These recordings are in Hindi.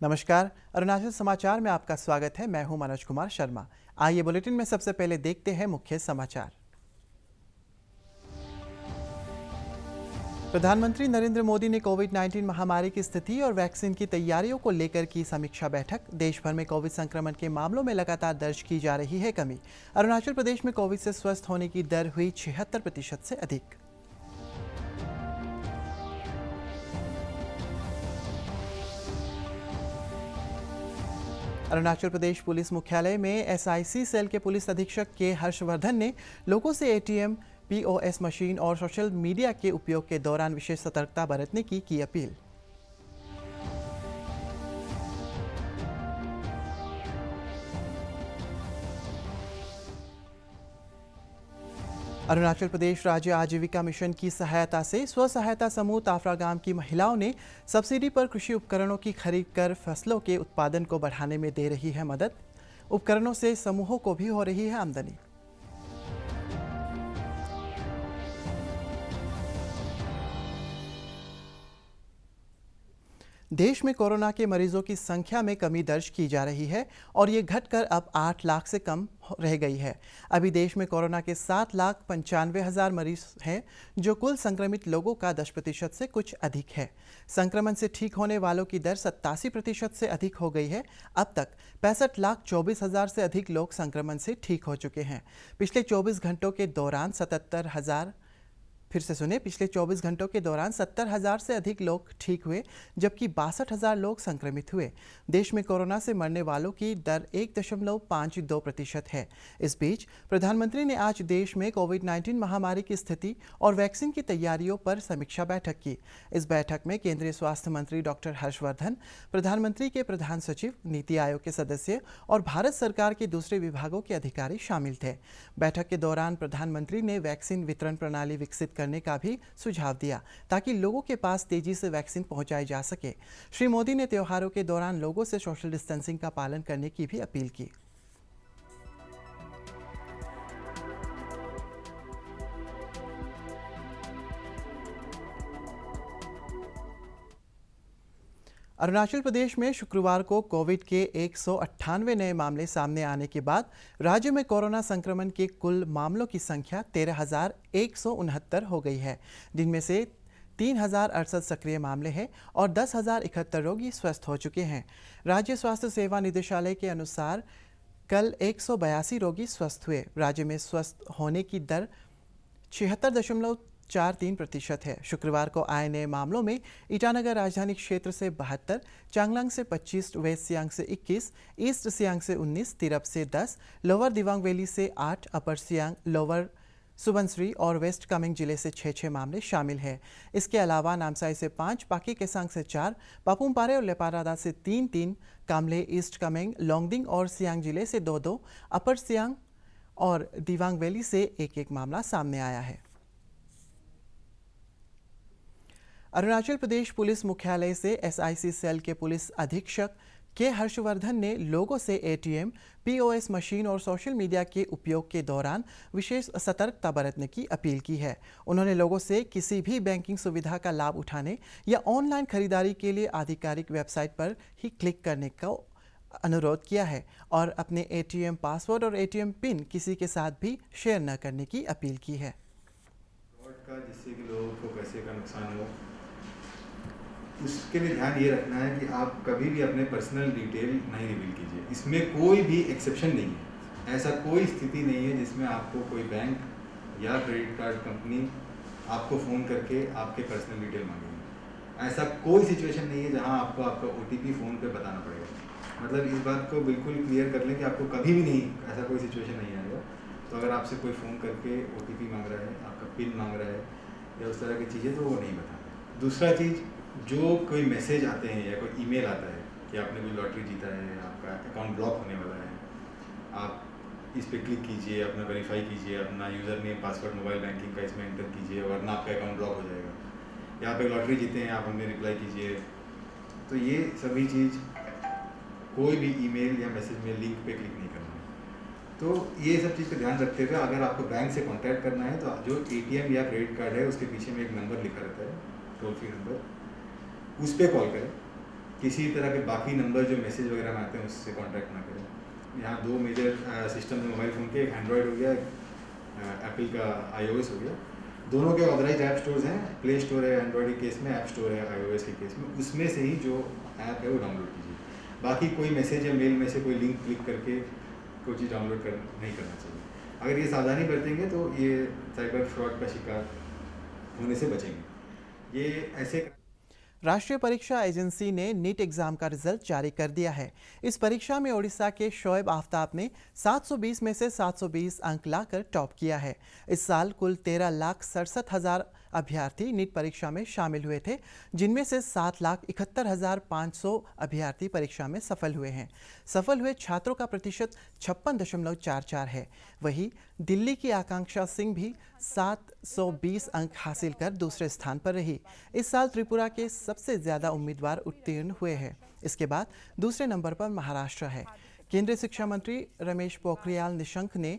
नमस्कार। अरुणाचल समाचार में आपका स्वागत है। मैं हूं मनोज कुमार शर्मा। आइए बुलेटिन में सबसे पहले देखते हैं मुख्य समाचार। प्रधानमंत्री नरेंद्र मोदी ने कोविड-19 महामारी की स्थिति और वैक्सीन की तैयारियों को लेकर की समीक्षा बैठक। देश भर में कोविड संक्रमण के मामलों में लगातार दर्ज की जा रही है कमी। अरुणाचल प्रदेश में कोविड से स्वस्थ होने की दर हुई 76% से अधिक। अरुणाचल प्रदेश पुलिस मुख्यालय में एसआईसी सेल के पुलिस अधीक्षक के हर्षवर्धन ने लोगों से एटीएम, पीओएस मशीन और सोशल मीडिया के उपयोग के दौरान विशेष सतर्कता बरतने की अपील। अरुणाचल प्रदेश राज्य आजीविका मिशन की सहायता से स्व सहायता समूह ताफरा गांव की महिलाओं ने सब्सिडी पर कृषि उपकरणों की खरीद कर फसलों के उत्पादन को बढ़ाने में दे रही है मदद। उपकरणों से समूहों को भी हो रही है आमदनी। देश में कोरोना के मरीजों की संख्या में कमी दर्ज की जा रही है और ये घटकर अब 8 लाख से कम रह गई है। अभी देश में कोरोना के 7,95,000 मरीज हैं, जो कुल संक्रमित लोगों का 10% से कुछ अधिक है। संक्रमण से ठीक होने वालों की दर 87% से अधिक हो गई है। अब तक 65,24,000 से अधिक लोग संक्रमण से ठीक हो चुके हैं। पिछले 24 घंटों के दौरान 70,000 से अधिक लोग ठीक हुए, जबकि 62,000 लोग संक्रमित हुए। देश में कोरोना से मरने वालों की दर 1.52% है। इस बीच प्रधानमंत्री ने आज देश में कोविड-19 महामारी की स्थिति और वैक्सीन की तैयारियों पर समीक्षा बैठक की। इस बैठक में केंद्रीय स्वास्थ्य मंत्री डॉक्टर हर्षवर्धन, प्रधानमंत्री के प्रधान सचिव, नीति आयोग के सदस्य और भारत सरकार के दूसरे विभागों के अधिकारी शामिल थे। बैठक के दौरान प्रधानमंत्री ने वैक्सीन वितरण प्रणाली विकसित करने का भी सुझाव दिया, ताकि लोगों के पास तेजी से वैक्सीन पहुंचाई जा सके। श्री मोदी ने त्योहारों के दौरान लोगों से सोशल डिस्टेंसिंग का पालन करने की भी अपील की। अरुणाचल प्रदेश में शुक्रवार को कोविड के 198 नए मामले सामने आने के बाद राज्य में कोरोना संक्रमण के कुल मामलों की संख्या 13,169 हो गई है, जिनमें से 3,068 सक्रिय मामले हैं और 10,071 रोगी स्वस्थ हो चुके हैं। राज्य स्वास्थ्य सेवा निदेशालय के अनुसार कल 182 रोगी स्वस्थ हुए। राज्य में स्वस्थ होने की दर 76.43% है। शुक्रवार को आए नए मामलों में ईटानगर राजधानी क्षेत्र से 72, चांगलांग से 25, वेस्ट सियांग से 21, ईस्ट सियांग से 19, तिरप से 10, लोअर दिबांग वैली से 8, अपर सियांग, लोअर सुबनसिरी और वेस्ट कामेंग जिले से 6 मामले शामिल हैं। इसके अलावा नामसाई से 5, पाकी केसांग से 4, पापुमपारे और लेपारादा से 3, कामले, ईस्ट कामेंग, लोंगडिंग और सियांग जिले से 2, अपर सियांग और दिबांग वैली से 1 मामला सामने आया है। अरुणाचल प्रदेश पुलिस मुख्यालय से एसआईसी सेल के पुलिस अधीक्षक के हर्षवर्धन ने लोगों से एटीएम, पीओएस मशीन और सोशल मीडिया के उपयोग के दौरान विशेष सतर्कता बरतने की अपील की है। उन्होंने लोगों से किसी भी बैंकिंग सुविधा का लाभ उठाने या ऑनलाइन खरीदारी के लिए आधिकारिक वेबसाइट पर ही क्लिक करने का अनुरोध किया है और अपने एटीएम पासवर्ड और एटीएम पिन किसी के साथ भी शेयर न करने की अपील की है। जिससे कि लोगों को पैसे का नुकसान हो, उसके लिए ध्यान ये रखना है कि आप कभी भी अपने पर्सनल डिटेल नहीं रिवील कीजिए। इसमें कोई भी एक्सेप्शन नहीं है। ऐसा कोई स्थिति नहीं है जिसमें आपको कोई बैंक या क्रेडिट कार्ड कंपनी आपको फ़ोन करके आपके पर्सनल डिटेल मांगेगी। ऐसा कोई सिचुएशन नहीं है जहां आपको आपका ओटीपी फ़ोन पे बताना पड़ेगा। मतलब इस बात को बिल्कुल क्लियर कर लें कि आपको कभी भी नहीं, ऐसा कोई सिचुएशन नहीं आएगा। तो अगर आपसे कोई फ़ोन करके ओटीपी मांग रहा है, आपका पिन मांग रहा है या उस तरह की चीज़ें, तो वो नहीं बताना। दूसरा चीज़, जो कोई मैसेज आते हैं या कोई ईमेल आता है कि आपने कोई लॉटरी जीता है, आपका अकाउंट ब्लॉक होने वाला है, आप इस पर क्लिक कीजिए, अपना वेरीफाई कीजिए, अपना user name, password, mobile banking का इसमें एंटर कीजिए, वरना आपका अकाउंट ब्लॉक हो जाएगा। या आप एक लॉटरी जीते हैं, आप हमें रिप्लाई कीजिए। तो ये सभी चीज़ कोई भी ईमेल या मैसेज में लिंक पे क्लिक नहीं करना है। तो ये सब चीज़ का ध्यान रखते हुए अगर आपको बैंक से कॉन्टैक्ट करना है तो जो एटीएम या क्रेडिट कार्ड है उसके पीछे में एक नंबर लिखा रहता है, टोल फ्री नंबर, उस पर कॉल करें किसी तरह के बाकी नंबर जो मैसेज वगैरह में आते हैं उससे कॉन्टैक्ट ना करें। यहाँ 2 मेजर सिस्टम है मोबाइल फ़ोन के, एक एंड्रॉयड हो गया, एप्पल का iOS हो गया। दोनों के ऑथराइज्ड ऐप स्टोर्स हैं, प्ले स्टोर है एंड्रॉयड के केस में, ऐप स्टोर है iOS के केस में, उसमें से ही जो ऐप है वो डाउनलोड कीजिए। बाकी कोई मैसेज या मेल में से कोई लिंक क्लिक करके कोई चीज़ डाउनलोड नहीं करना चाहिए। अगर ये सावधानी बरतेंगे तो ये साइबर फ्रॉड का शिकार होने से बचेंगे। ये ऐसे राष्ट्रीय परीक्षा एजेंसी ने नीट एग्जाम का रिजल्ट जारी कर दिया है। इस परीक्षा में ओडिशा के शोएब आफ्ताब ने 720 में से 720 अंक लाकर टॉप किया है। इस साल कुल 13,67,000 अभ्यर्थी नीट परीक्षा में शामिल हुए थे, जिनमें से 7,71,500 अभ्यर्थी परीक्षा में सफल हुए हैं। सफल हुए छात्रों का प्रतिशत 56.44 है। वहीं दिल्ली की आकांक्षा सिंह भी 720 अंक हासिल कर दूसरे स्थान पर रही। इस साल त्रिपुरा के सबसे ज़्यादा उम्मीदवार उत्तीर्ण हुए हैं। इसके बाद दूसरे नंबर पर महाराष्ट्र है। केंद्रीय शिक्षा मंत्री रमेश पोखरियाल निशंक ने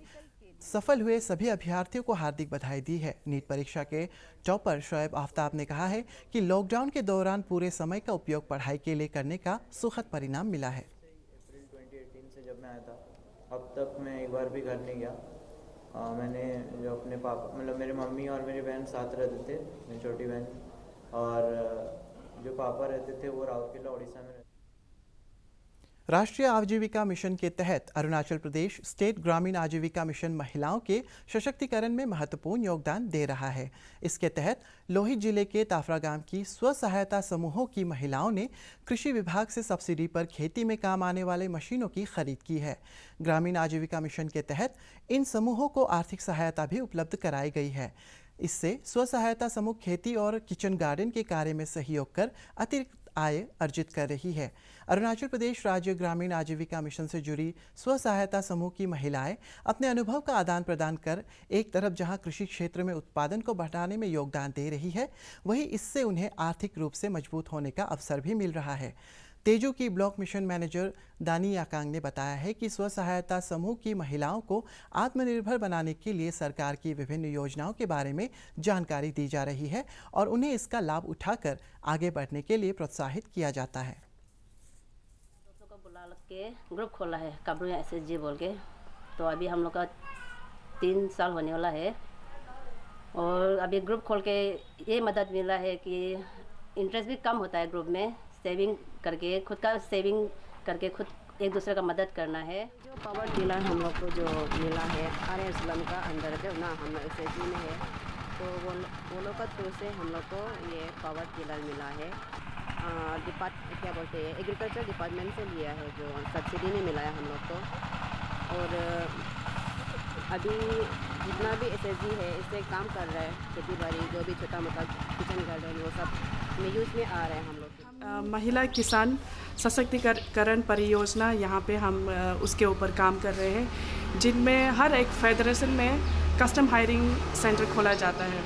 सफल हुए सभी अभ्यर्थियों को हार्दिक बधाई दी है। नीट परीक्षा के टॉपर शोएब आफ्ताब ने कहा है कि लॉकडाउन के दौरान पूरे समय का उपयोग पढ़ाई के लिए करने का सुखद परिणाम मिला है। अप्रैल 2018 से जब मैं आया था, अब तक मैं एक बार भी घर नहीं गया। मैंने जो अपने पापा मतलब मेरे मम्मी और मेरी बहन साथ रहते थे, मेरी छोटी बहन, और जो पापा रहते थे वो राउरकेला उड़ीसा में रहते। राष्ट्रीय आजीविका मिशन के तहत अरुणाचल प्रदेश स्टेट ग्रामीण आजीविका मिशन महिलाओं के सशक्तिकरण में महत्वपूर्ण योगदान दे रहा है। इसके तहत लोहित जिले के ताफरा गांव की स्व सहायता समूहों की महिलाओं ने कृषि विभाग से सब्सिडी पर खेती में काम आने वाले मशीनों की खरीद की है। ग्रामीण आजीविका मिशन के तहत इन समूहों को आर्थिक सहायता भी उपलब्ध कराई गई है। इससे स्व सहायता समूह खेती और किचन गार्डन के कार्य में सहयोग कर अतिरिक्त आय अर्जित कर रही है। अरुणाचल प्रदेश राज्य ग्रामीण आजीविका मिशन से जुड़ी स्व सहायता समूह की महिलाएं अपने अनुभव का आदान प्रदान कर एक तरफ जहां कृषि क्षेत्र में उत्पादन को बढ़ाने में योगदान दे रही है, वहीं इससे उन्हें आर्थिक रूप से मजबूत होने का अवसर भी मिल रहा है। तेजू की ब्लॉक मिशन मैनेजर दानी याकांग ने बताया है कि स्व सहायता समूह की महिलाओं को आत्मनिर्भर बनाने के लिए सरकार की विभिन्न योजनाओं के बारे में जानकारी दी जा रही है और उन्हें इसका लाभ उठाकर आगे बढ़ने के लिए प्रोत्साहित किया जाता है। दोस्तों को बुला के ग्रुप खोला है काबरू SSG बोल के, तो अभी हम लोग का 3 साल होने वाला है और अभी ग्रुप खोल के ये मदद मिला है कि इंटरेस्ट भी कम होता है ग्रुप में, सेविंग करके खुद का सेविंग करके खुद एक दूसरे का मदद करना है। जो पावर टिलर हम लोग को जो मिला है RSLM का अंदर जो ना हम SSG में है, तो वो लोग का थ्रू से हम लोग को ये पावर टिलर मिला है। क्या बोलते हैं, एग्रीकल्चर डिपार्टमेंट से लिया है, जो सब्सिडी में मिला है हम लोग को। और अभी जितना भी SSG है इससे काम कर रहा है, खेती बाड़ी जो भी छोटा मोटा किचन गार्डन वो सब में यूज़ में आ रहे हैं हम लोग। महिला किसान सशक्तिकरण परियोजना यहाँ पे हम उसके ऊपर काम कर रहे हैं, जिनमें हर एक फेडरेशन में कस्टम हायरिंग सेंटर खोला जाता है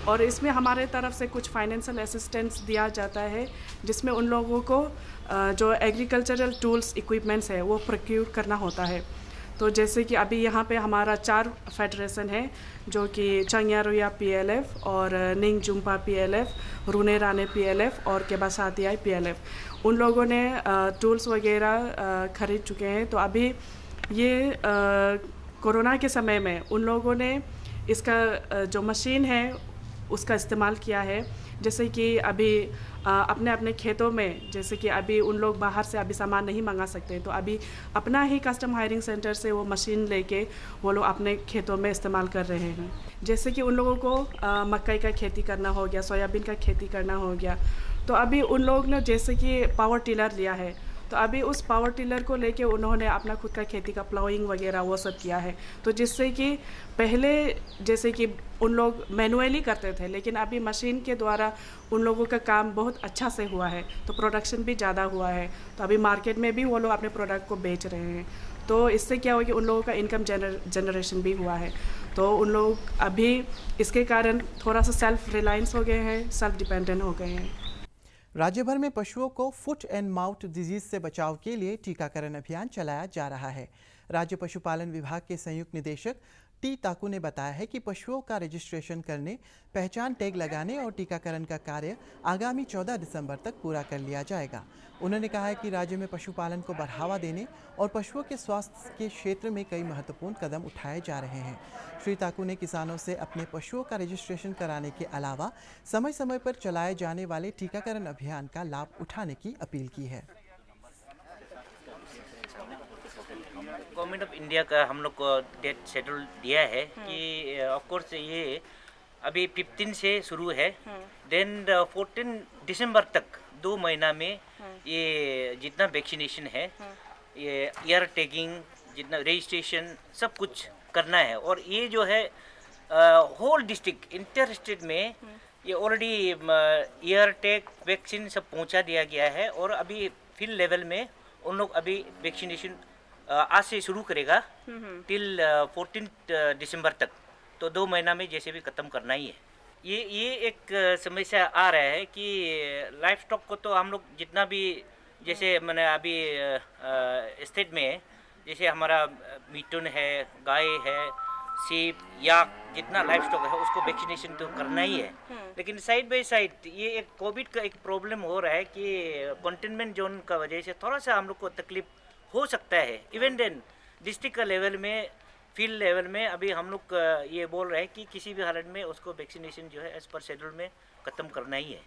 और इसमें हमारे तरफ से कुछ फाइनेंशियल असिस्टेंस दिया जाता है, जिसमें उन लोगों को जो एग्रीकल्चरल टूल्स इक्विपमेंट्स है वो प्रोक्यूर करना होता है। तो जैसे कि अभी यहाँ पे हमारा 4 फेडरेशन है, जो कि चंग्यारुया PLF और निंग जुम्पा PLF, रूने राने PLF और केबासातियाई PLF, उन लोगों ने टूल्स वगैरह खरीद चुके हैं। तो अभी ये कोरोना के समय में उन लोगों ने इसका जो मशीन है उसका इस्तेमाल किया है। जैसे कि अभी अपने अपने खेतों में, जैसे कि अभी उन लोग बाहर से अभी सामान नहीं मंगा सकते, तो अभी अपना ही कस्टम हायरिंग सेंटर से वो मशीन लेके वो लोग अपने खेतों में इस्तेमाल कर रहे हैं। जैसे कि उन लोगों को मकई का खेती करना हो गया, सोयाबीन का खेती करना हो गया, तो अभी उन लोग ने जैसे कि पावर टिलर लिया है, तो अभी उस पावर टिलर को लेके उन्होंने अपना खुद का खेती का प्लाउइंग वगैरह वो सब किया है। तो जिससे कि पहले जैसे कि उन लोग मैनुअली करते थे, लेकिन अभी मशीन के द्वारा उन लोगों का काम बहुत अच्छा से हुआ है, तो प्रोडक्शन भी ज़्यादा हुआ है। तो अभी मार्केट में भी वो लोग अपने प्रोडक्ट को बेच रहे हैं। तो इससे क्या हुआ कि उन लोगों का इनकम जनरेशन भी हुआ है। तो उन लोग अभी इसके कारण थोड़ा सा सेल्फ रिलायंस हो गए हैं, सेल्फ डिपेंडेंट हो गए हैं। राज्य भर में पशुओं को फुट एंड माउथ डिजीज से बचाव के लिए टीकाकरण अभियान चलाया जा रहा है। राज्य पशुपालन विभाग के संयुक्त निदेशक टी ताकू ने बताया है कि पशुओं का रजिस्ट्रेशन करने, पहचान टैग लगाने और टीकाकरण का कार्य आगामी 14 दिसंबर तक पूरा कर लिया जाएगा। उन्होंने कहा है कि राज्य में पशुपालन को बढ़ावा देने और पशुओं के स्वास्थ्य के क्षेत्र में कई महत्वपूर्ण कदम उठाए जा रहे हैं। श्री ताकू ने किसानों से अपने पशुओं का रजिस्ट्रेशन कराने के अलावा समय समय पर चलाए जाने वाले टीकाकरण अभियान का लाभ उठाने की अपील की है। गवर्नमेंट ऑफ इंडिया का हम लोग को डेट शेड्यूल दिया है कि ऑफ कोर्स ये अभी 15 से शुरू है, देन 14 दिसंबर तक 2 महीना में ये जितना वैक्सीनेशन है, ये ईयर टैगिंग, जितना रजिस्ट्रेशन सब कुछ करना है। और ये जो है होल डिस्ट्रिक्ट इंटर स्टेट में ये ऑलरेडी ईयर टैग वैक्सीन सब पहुंचा दिया गया है। और अभी फील्ड लेवल में उन लोग अभी वैक्सीनेशन आज से शुरू करेगा टिल 14 दिसंबर तक, तो 2 महीना में जैसे भी ख़त्म करना ही है। ये एक समस्या आ रहा है कि लाइफ स्टॉक को तो हम लोग जितना भी जैसे मैंने अभी स्टेट में जैसे हमारा मीटून है, गाय है, सीप, याक, जितना लाइफ स्टॉक है उसको वैक्सीनेशन तो करना ही है। लेकिन साइड बाय साइड ये एक कोविड का एक प्रॉब्लम हो रहा है कि कंटेनमेंट जोन का वजह से थोड़ा सा हम लोग को तकलीफ हो सकता है। इवन देन डिस्ट्रिक्ट का लेवल में, फील्ड लेवल में अभी हम लोग ये बोल रहे हैं कि किसी भी हालत में उसको वैक्सीनेशन जो है एज पर शेड्यूल में ख़त्म करना ही है।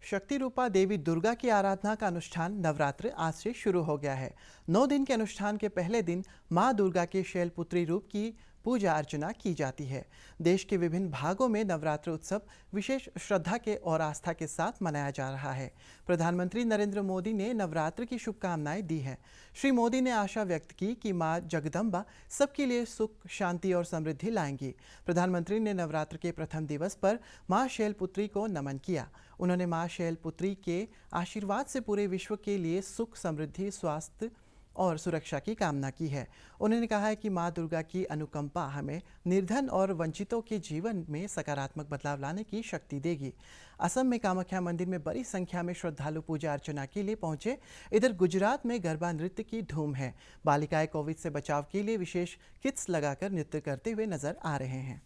शक्ति रूपा देवी दुर्गा की आराधना का अनुष्ठान नवरात्र आज से शुरू हो गया है। 9 दिन के अनुष्ठान के पहले दिन मां दुर्गा के शैलपुत्री रूप की पूजा अर्चना की जाती है। देश के विभिन्न भागों में नवरात्र उत्सव विशेष श्रद्धा के और आस्था के साथ मनाया जा रहा है। प्रधानमंत्री नरेंद्र मोदी ने नवरात्र की शुभकामनाएं दी हैं। श्री मोदी ने आशा व्यक्त की कि मां जगदम्बा सबके लिए सुख, शांति और समृद्धि लाएंगी। प्रधानमंत्री ने नवरात्र के प्रथम दिवस पर मां शैलपुत्री को नमन किया। उन्होंने मां शैलपुत्री के आशीर्वाद से पूरे विश्व के लिए सुख, समृद्धि, स्वास्थ्य और सुरक्षा की कामना की है। उन्होंने कहा है कि मां दुर्गा की अनुकंपा हमें निर्धन और वंचितों के जीवन में सकारात्मक बदलाव लाने की शक्ति देगी। असम में कामाख्या मंदिर में बड़ी संख्या में श्रद्धालु पूजा अर्चना के लिए पहुंचे। इधर गुजरात में गरबा नृत्य की धूम है। बालिकाएं कोविड से बचाव के लिए विशेष किट्स लगाकर नृत्य करते हुए नजर आ रहे हैं।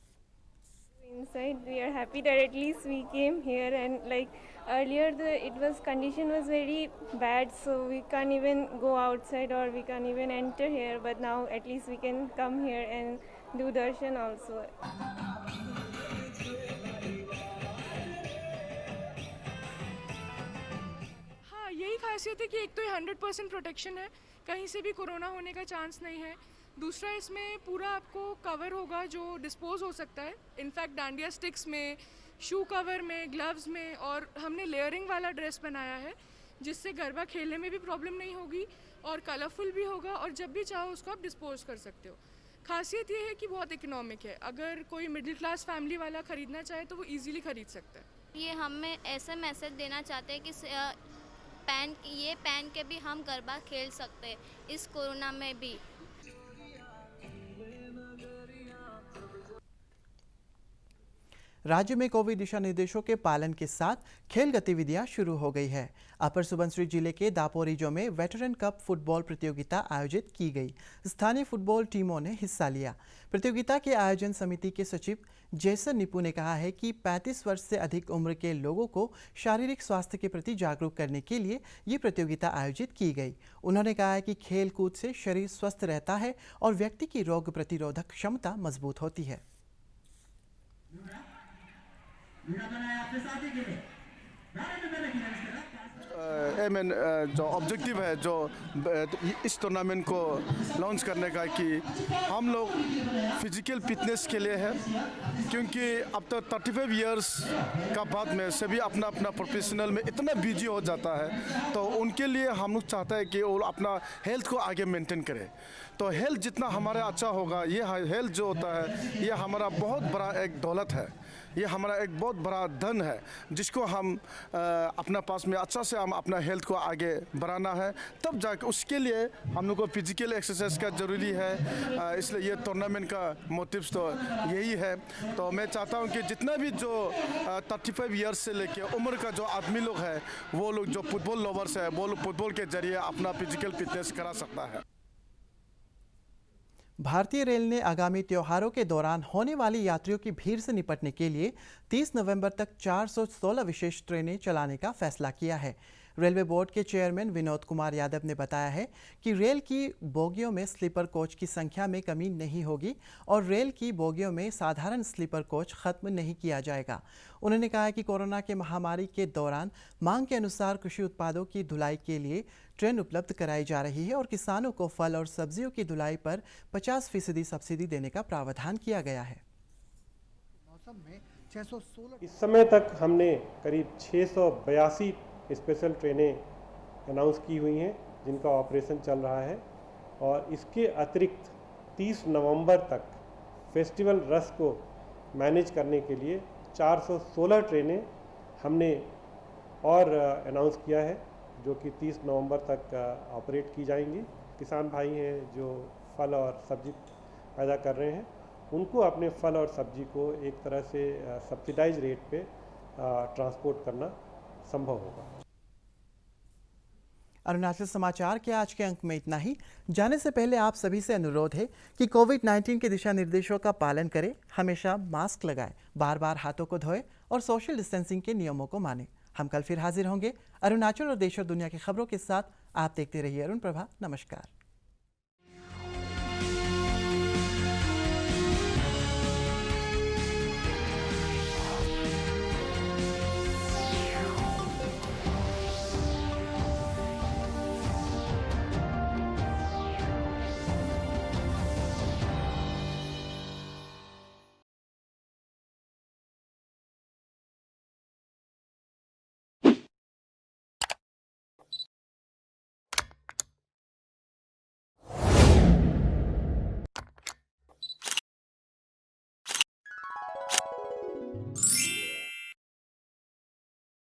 Inside, we are happy that at least we came here, and like earlier condition was very bad, so we can't even go outside or we can't even enter here, but now at least we can come here and do darshan also. हाँ, यही खासियत है कि एक तो ये 100% प्रोटेक्शन है, कहीं से भी कोरोना होने का चांस नहीं है। दूसरा, इसमें पूरा आपको कवर होगा जो डिस्पोज हो सकता है, इनफैक्ट डांडिया स्टिक्स में, शू कवर में, ग्लव्स में, और हमने लेयरिंग वाला ड्रेस बनाया है जिससे गरबा खेलने में भी प्रॉब्लम नहीं होगी और कलरफुल भी होगा, और जब भी चाहो उसको आप डिस्पोज कर सकते हो। खासियत ये है कि बहुत इकोनॉमिक है, अगर कोई मिडिल क्लास फैमिली वाला ख़रीदना चाहे तो वो ईजिली ख़रीद सकता है। ये हमें ऐसा मैसेज देना चाहते हैं कि ये पहन के भी हम गरबा खेल सकते हैं इस कोरोना में भी। राज्य में कोविड दिशा निर्देशों के पालन के साथ खेल गतिविधियां शुरू हो गई है। अपर सुबनसिरी जिले के दापोरिजो में वेटरन कप फुटबॉल प्रतियोगिता आयोजित की गई। स्थानीय फुटबॉल टीमों ने हिस्सा लिया। प्रतियोगिता के आयोजन समिति के सचिव जैसन निपू ने कहा है कि 35 वर्ष से अधिक उम्र के लोगों को शारीरिक स्वास्थ्य के प्रति जागरूक करने के लिए ये प्रतियोगिता आयोजित की गई। उन्होंने कहा है कि खेल कूद से शरीर स्वस्थ रहता है और व्यक्ति की रोग प्रतिरोधक क्षमता मजबूत होती है। जो ऑब्जेक्टिव है जो इस टूर्नामेंट को लॉन्च करने का कि हम लोग फिजिकल फिटनेस के लिए है, क्योंकि अब तो 35 इयर्स का बाद में सभी अपना अपना प्रोफेशनल में इतना बिजी हो जाता है, तो उनके लिए हम लोग चाहते हैं कि वो अपना हेल्थ को आगे मेंटेन करें। तो हेल्थ जितना हमारा अच्छा होगा, ये हेल्थ जो होता है ये हमारा बहुत बड़ा एक दौलत है, ये हमारा एक बहुत बड़ा धन है जिसको हम अपना पास में अच्छा से हम अपना हेल्थ को आगे बढ़ाना है। तब जाकर उसके लिए हम लोग को फिजिकल एक्सरसाइज का ज़रूरी है, इसलिए ये टूर्नामेंट का मोटिव्स तो यही है। तो मैं चाहता हूँ कि जितना भी जो 35 ईयर्स से लेके उम्र का जो आदमी लोग है, वो लोग जो फुटबॉल लवर्स है, वो लोग फुटबॉल के जरिए अपना फिजिकल फिटनेस करा सकता है। भारतीय रेल ने आगामी त्योहारों के दौरान होने वाली यात्रियों की भीड़ से निपटने के लिए 30 नवंबर तक 416 विशेष ट्रेनें चलाने का फैसला किया है। रेलवे बोर्ड के चेयरमैन विनोद कुमार यादव ने बताया है कि रेल की बोगियों में स्लीपर कोच की संख्या में कमी नहीं होगी और रेल की बोगियों में साधारण स्लीपर कोच खत्म नहीं किया जाएगा। उन्होंने कहा कि कोरोना के महामारी के दौरान मांग के अनुसार कृषि उत्पादों की धुलाई के लिए ट्रेन उपलब्ध कराई जा रही है और किसानों को फल और सब्जियों की धुलाई पर 50% सब्सिडी देने का प्रावधान किया गया है। मौसम में 616 इस समय तक हमने करीब 682 स्पेशल ट्रेनें अनाउंस की हुई हैं जिनका ऑपरेशन चल रहा है और इसके अतिरिक्त 30 नवंबर तक फेस्टिवल रश को मैनेज करने के लिए 416 ट्रेनें हमने और अनाउंस किया है जो कि 30 नवंबर तक ऑपरेट की जाएंगी। किसान भाई हैं जो फल और सब्जी पैदा कर रहे हैं उनको अपने फल और सब्जी को एक तरह से सब्सिडाइज रेट पे ट्रांसपोर्ट करना संभव होगा। अरुणाचल समाचार के आज के अंक में इतना ही। जाने से पहले आप सभी से अनुरोध है कि कोविड-19 के दिशा निर्देशों का पालन करें, हमेशा मास्क लगाएं, बार बार हाथों को धोएं और सोशल डिस्टेंसिंग के नियमों को मानें। हम कल फिर हाजिर होंगे अरुणाचल और देश और दुनिया की खबरों के साथ। आप देखते रहिए अरुण प्रभा। नमस्कार।